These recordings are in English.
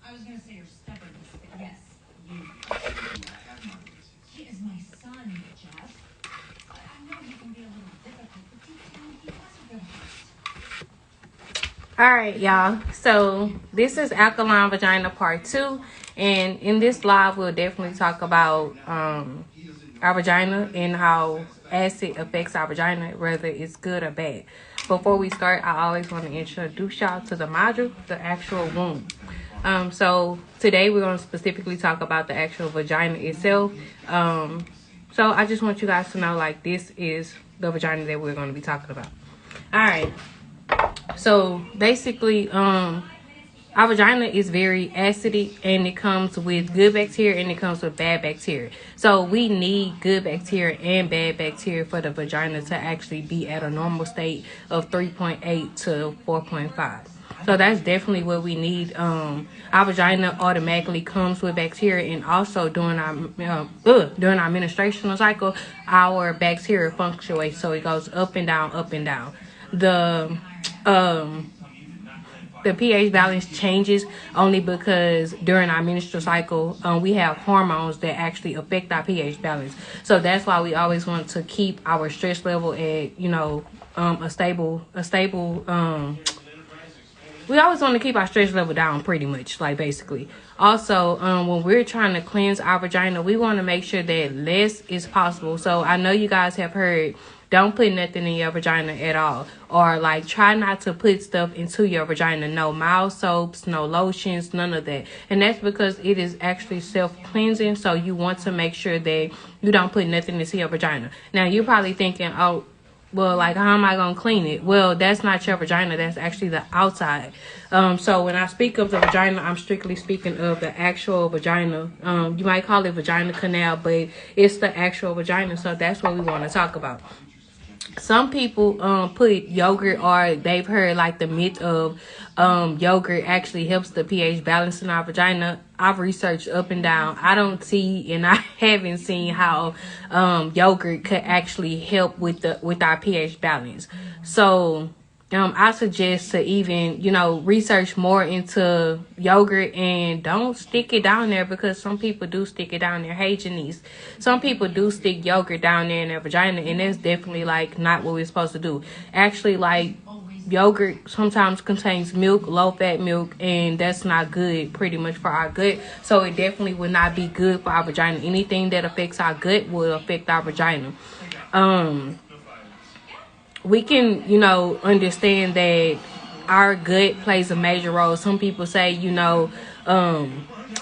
I was going to say your stubbornness, but yes, you. He is my son, Jeff. I know he can be a little difficult, but deep down, he has a good heart. All right, y'all. So this is Alkaline Vagina Part 2. And in this live, we'll definitely talk about our vagina and how acid affects our vagina, whether it's good or bad. Before we start, I always want to introduce y'all to the module, the actual womb. So today we're going to specifically talk about the actual vagina itself. So I just want you guys to know, like, this is the vagina that we're going to be talking about. All right. So basically, our vagina is very acidic, and it comes with good bacteria and it comes with bad bacteria. So we need good bacteria and bad bacteria for the vagina to actually be at a normal state of 3.8 to 4.5. So that's definitely what we need. Our vagina automatically comes with bacteria, and also during our menstruational cycle, our bacteria fluctuates, so it goes up and down, up and down. The pH balance changes only because during our menstrual cycle, we have hormones that actually affect our pH balance. So that's why we always want to keep our stress level at, a stable. We always want to keep our stress level down, pretty much, like, basically. Also, when we're trying to cleanse our vagina, we want to make sure that less is possible. So I know you guys have heard, don't put nothing in your vagina at all. Or, like, try not to put stuff into your vagina. No mouth soaps, no lotions, none of that. And that's because it is actually self-cleansing. So you want to make sure that you don't put nothing into your vagina. Now, you're probably thinking, oh, well, like, how am I going to clean it? Well, that's not your vagina. That's actually the outside. So when I speak of the vagina, I'm strictly speaking of the actual vagina. You might call it vagina canal, but it's the actual vagina. So that's what we want to talk about. Some people put yogurt, or they've heard, like, the myth of yogurt actually helps the pH balance in our vagina. I've researched up and down. I don't see, and I haven't seen how yogurt could actually help with our pH balance. So I suggest to even, research more into yogurt, and don't stick it down there, because some people do stick it down there. Hey, Janice. Some people do stick yogurt down there in their vagina, and that's definitely, like, not what we're supposed to do. Actually, like, yogurt sometimes contains milk, low-fat milk, and that's not good pretty much for our gut. So it definitely would not be good for our vagina. Anything that affects our gut will affect our vagina. We can, understand that our gut plays a major role. Some people say,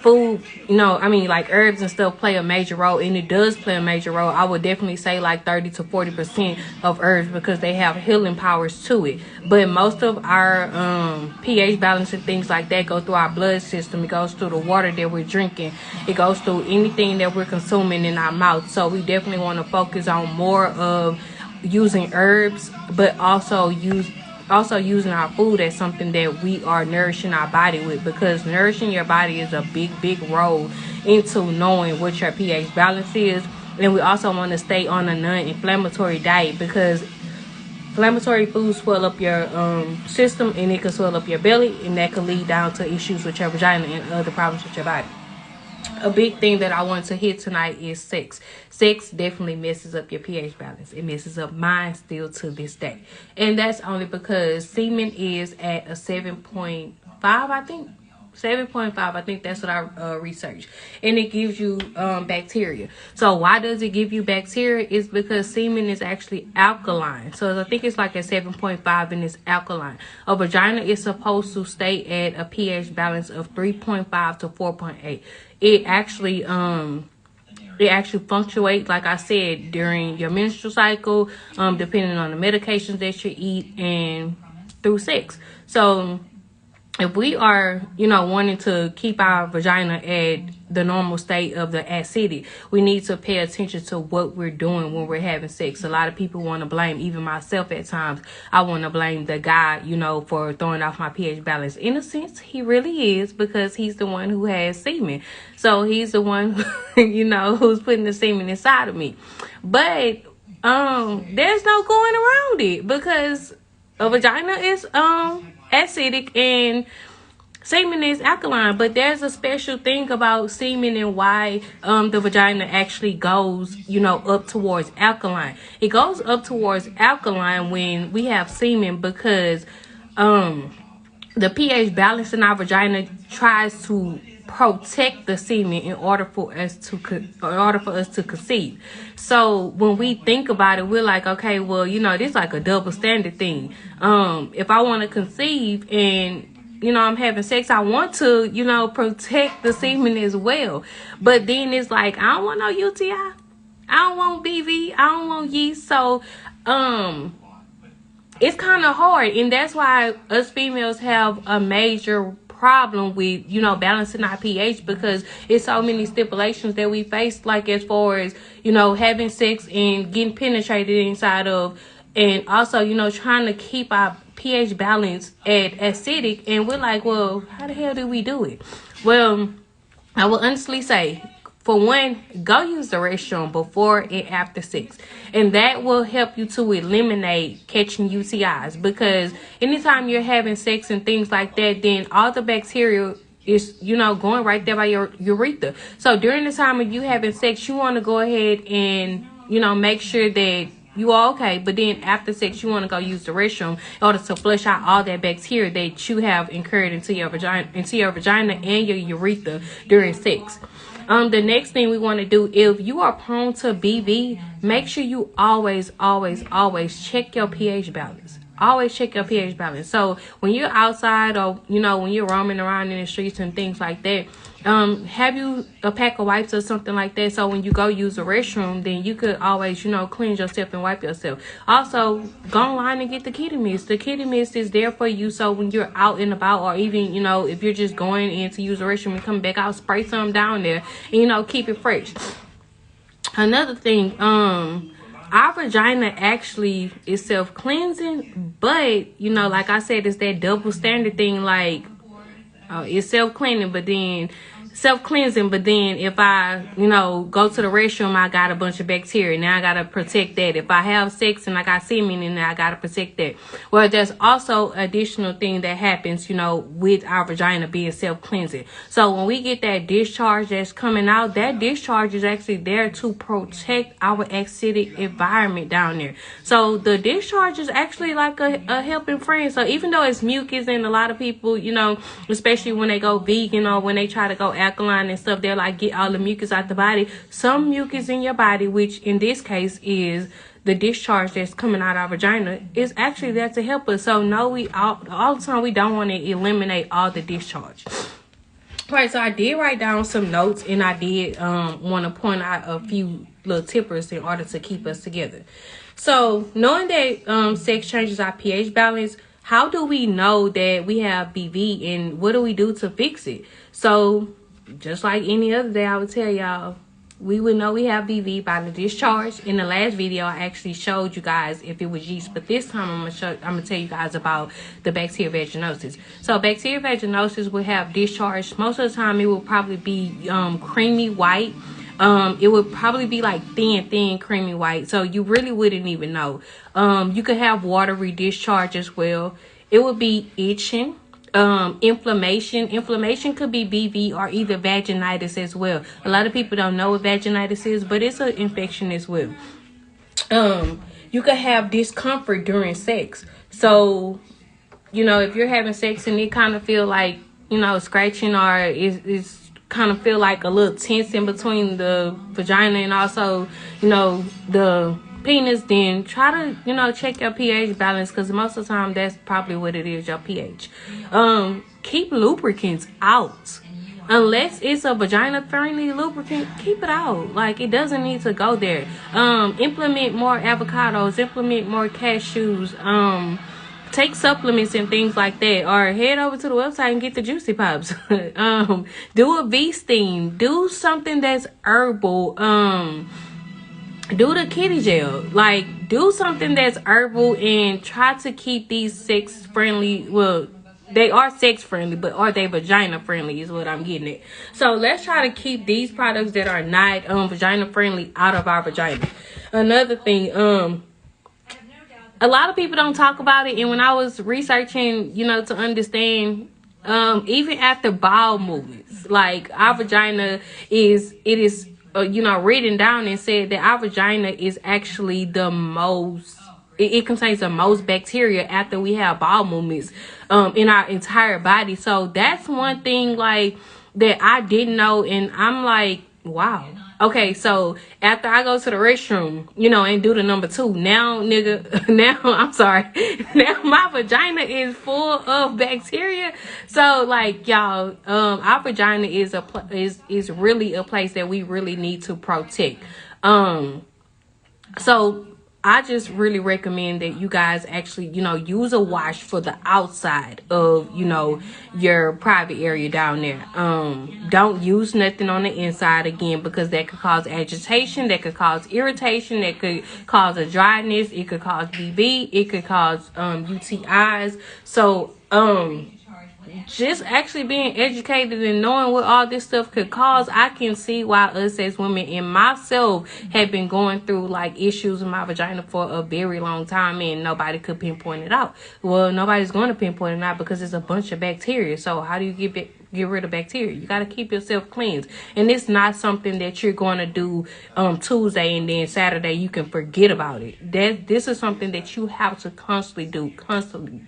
food, like herbs and stuff play a major role, and it does play a major role. I would definitely say like 30 to 40% of herbs, because they have healing powers to it. But most of our pH balance and things like that go through our blood system. It goes through the water that we're drinking. It goes through anything that we're consuming in our mouth. So we definitely want to focus on more of using herbs, but also using our food as something that we are nourishing our body with, because nourishing your body is a big role into knowing what your pH balance is. And we also want to stay on a non-inflammatory diet, because inflammatory foods swell up your system, and it can swell up your belly, and that could lead down to issues with your vagina and other problems with your body. A big thing that I want to hit tonight is sex. Sex definitely messes up your pH balance. It messes up mine still to this day. And that's only because semen is at a 7.5, I think. 7.5, I think that's what I researched. And it gives you bacteria. So why does it give you bacteria? It's because semen is actually alkaline. So I think it's like at 7.5, and it's alkaline. A vagina is supposed to stay at a pH balance of 3.5 to 4.8. It actually fluctuates, like I said, during your menstrual cycle, depending on the medications that you eat, and through sex. So if we are, wanting to keep our vagina at the normal state of the acidity, we need to pay attention to what we're doing when we're having sex. A lot of people want to blame, even myself at times, I want to blame the guy, for throwing off my pH balance. In a sense, he really is, because he's the one who has semen. So he's the one, who's putting the semen inside of me. But there's no going around it, because a vagina is acidic, and semen is alkaline, but there's a special thing about semen and why the vagina actually goes, up towards alkaline. It goes up towards alkaline when we have semen because the pH balance in our vagina tries to protect the semen in order for us to conceive. So when we think about it, we're like, okay, well, this is like a double standard thing. If I want to conceive and I'm having sex, I want to, protect the semen as well. But then it's like, I don't want no UTI. I don't want BV. I don't want yeast. So, it's kind of hard. And that's why us females have a major problem with, balancing our pH, because it's so many stipulations that we face, like as far as, having sex and getting penetrated inside of, and also, trying to keep our pH balance at acidic. And we're like, well, how the hell do we do it? Well, I will honestly say, for one, go use the restroom before and after sex. And that will help you to eliminate catching UTIs. Because anytime you're having sex and things like that, then all the bacteria is, going right there by your urethra. So during the time of you having sex, you want to go ahead and, make sure that you are okay. But then after sex, you want to go use the restroom in order to flush out all that bacteria that you have incurred into your vagina and your urethra during sex. The next thing we want to do, if you are prone to BV, make sure you always check your pH balance. Always check your pH balance. So when you're outside or, when you're roaming around in the streets and things like that, have you a pack of wipes or something like that. So when you go use the restroom, then you could always, cleanse yourself and wipe yourself. Also, go online and get the kitty mist. The kitty mist is there for you. So when you're out and about, or even, if you're just going in to use the restroom and come back out, spray some down there and, keep it fresh. Another thing, our vagina actually is self-cleansing, but, like I said, it's that double standard thing, like, it's self-cleansing, but then if I, go to the restroom, I got a bunch of bacteria. Now I got to protect that. If I have sex and I got semen in there, I got to protect that. Well, there's also additional thing that happens, with our vagina being self-cleansing. So when we get that discharge that's coming out, that discharge is actually there to protect our acidic environment down there. So the discharge is actually like a helping friend. So even though it's mucus, and a lot of people, especially when they go vegan or when they try to go alkaline and stuff, they're like, get all the mucus out the body. Some mucus in your body, which in this case is the discharge that's coming out of our vagina, is actually there to help us. So no, we all the time we don't want to eliminate all the discharge. Right, so I did write down some notes, and I did want to point out a few little tippers in order to keep us together. So knowing that sex changes our pH balance, how do we know that we have BV, and what do we do to fix it? So just like any other day, I would tell y'all, we would know we have BV by the discharge. In the last video, I actually showed you guys if it was yeast, but this time I'm gonna tell you guys about the bacterial vaginosis. So bacterial vaginosis will have discharge. Most of the time, it will probably be creamy white. It would probably be like thin creamy white, so you really wouldn't even know. You could have watery discharge as well. It would be itching. Inflammation could be BV or either vaginitis as well. A lot of people don't know what vaginitis is, but it's an infection as well. You could have discomfort during sex. So, if you're having sex and it kind of feel like, scratching, or it's kind of feel like a little tense in between the vagina and also, the penis, then try to, check your pH balance, because most of the time that's probably what it is, your pH. Keep lubricants out. Unless it's a vagina-friendly lubricant, keep it out. Like, it doesn't need to go there. Implement more avocados, implement more cashews, take supplements and things like that, or head over to the website and get the Juicy Pops. Do a bee steam. Do something that's herbal. Do the kitty gel. Like, do something that's herbal, and try to keep these sex friendly. Well, they are sex friendly, but are they vagina friendly is what I'm getting at. So let's try to keep these products that are not vagina friendly out of our vagina. Another thing, a lot of people don't talk about it, and when I was researching, to understand even after bowel movements, like our vagina is written down and said that our vagina is actually the most, it contains the most bacteria after we have bowel movements in our entire body. So that's one thing like that I didn't know, and I'm like, wow. Okay, so after I go to the restroom, and do the number 2, now, nigga, now, I'm sorry, now my vagina is full of bacteria. So, like, y'all, our vagina is is really a place that we really need to protect. So I just really recommend that you guys actually, use a wash for the outside of, your private area down there. Don't use nothing on the inside again, because that could cause agitation, that could cause irritation, that could cause a dryness, it could cause BB, it could cause UTIs. So just actually being educated and knowing what all this stuff could cause, I can see why us as women and myself have been going through like issues in my vagina for a very long time, and nobody could pinpoint it out. Well, nobody's going to pinpoint it out because it's a bunch of bacteria. So how do you get rid of bacteria? You got to keep yourself cleansed, and it's not something that you're going to do Tuesday and then Saturday you can forget about it. This is something that you have to constantly do, constantly.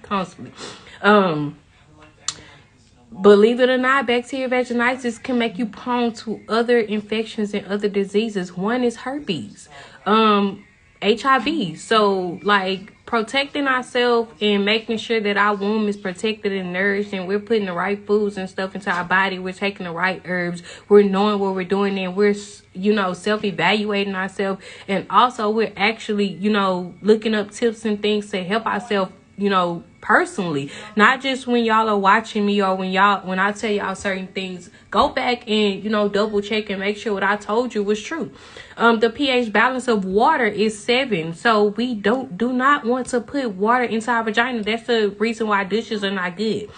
Believe it or not, bacterial vaginitis can make you prone to other infections and other diseases. One is herpes, HIV. So, like, protecting ourselves and making sure that our womb is protected and nourished, and we're putting the right foods and stuff into our body. We're taking the right herbs. We're knowing what we're doing, and we're, self-evaluating ourselves. And also, we're actually, looking up tips and things to help ourselves, personally, not just when y'all are watching me or when I tell y'all certain things. Go back and double check and make sure what I told you was true. The pH balance of water is 7, so we do not want to put water into our vagina. That's the reason why dishes are not good.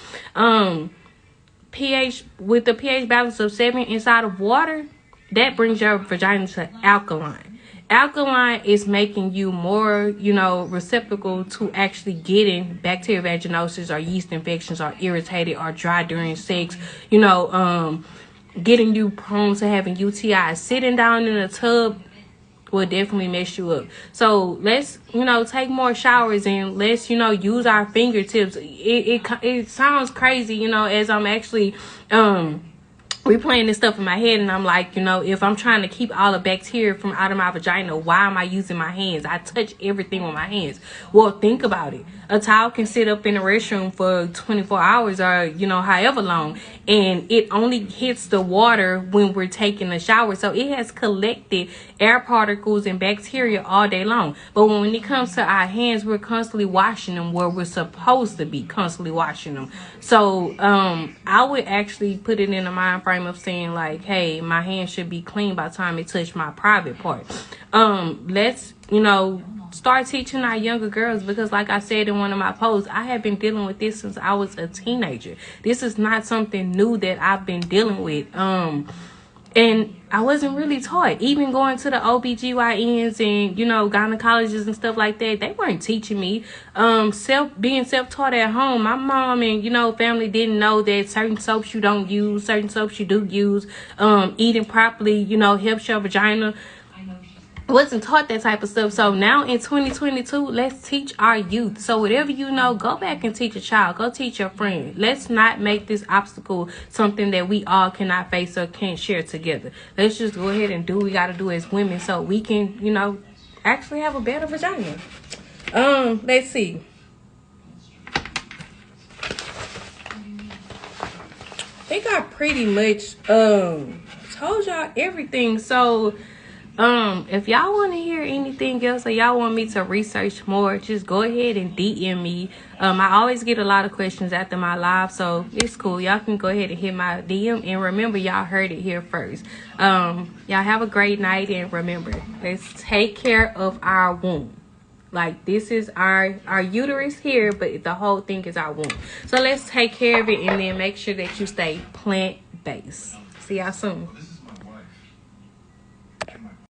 With the pH balance of 7 inside of water, that brings your vagina to alkaline. Alkaline is making you more, receptacle to actually getting bacterial vaginosis or yeast infections or irritated or dry during sex, getting you prone to having UTIs. Sitting down in a tub will definitely mess you up. So let's, take more showers, and let's, use our fingertips. It sounds crazy, as I'm actually, replaying this stuff in my head, and I'm like, if I'm trying to keep all the bacteria from out of my vagina, why am I using my hands? I touch everything with my hands. Well, think about it. A towel can sit up in the restroom for 24 hours or, however long, and it only hits the water when we're taking a shower. So it has collected air particles and bacteria all day long. But when it comes to our hands, we're constantly washing them where we're supposed to be constantly washing them. So I would actually put it in the mind frame of saying like, hey, my hands should be clean by the time it touch my private part. Let's, start teaching our younger girls, because like I said in one of my posts, I have been dealing with this since I was a teenager. This is not something new that I've been dealing with. And I wasn't really taught. Even going to the OBGYNs and, gynecologists and stuff like that, they weren't teaching me. Being self-taught at home, my mom and, family didn't know that certain soaps you don't use, certain soaps you do use. Eating properly, helps your vagina. Wasn't taught that type of stuff. So now in 2022, let's teach our youth. So whatever go back and teach a child. Go teach your friend. Let's not make this obstacle something that we all cannot face or can't share together. Let's just go ahead and do what we got to do as women so we can, actually have a better vagina. Let's see. I think I pretty much told y'all everything. So if y'all want to hear anything else or y'all want me to research more, just go ahead and DM me. I always get a lot of questions after my live, so it's cool. Y'all can go ahead and hit my DM, and remember, y'all heard it here first. Y'all have a great night, and remember, let's take care of our womb. Like, this is our uterus here, but the whole thing is our womb. So let's take care of it, and then make sure that you stay plant-based. See y'all soon.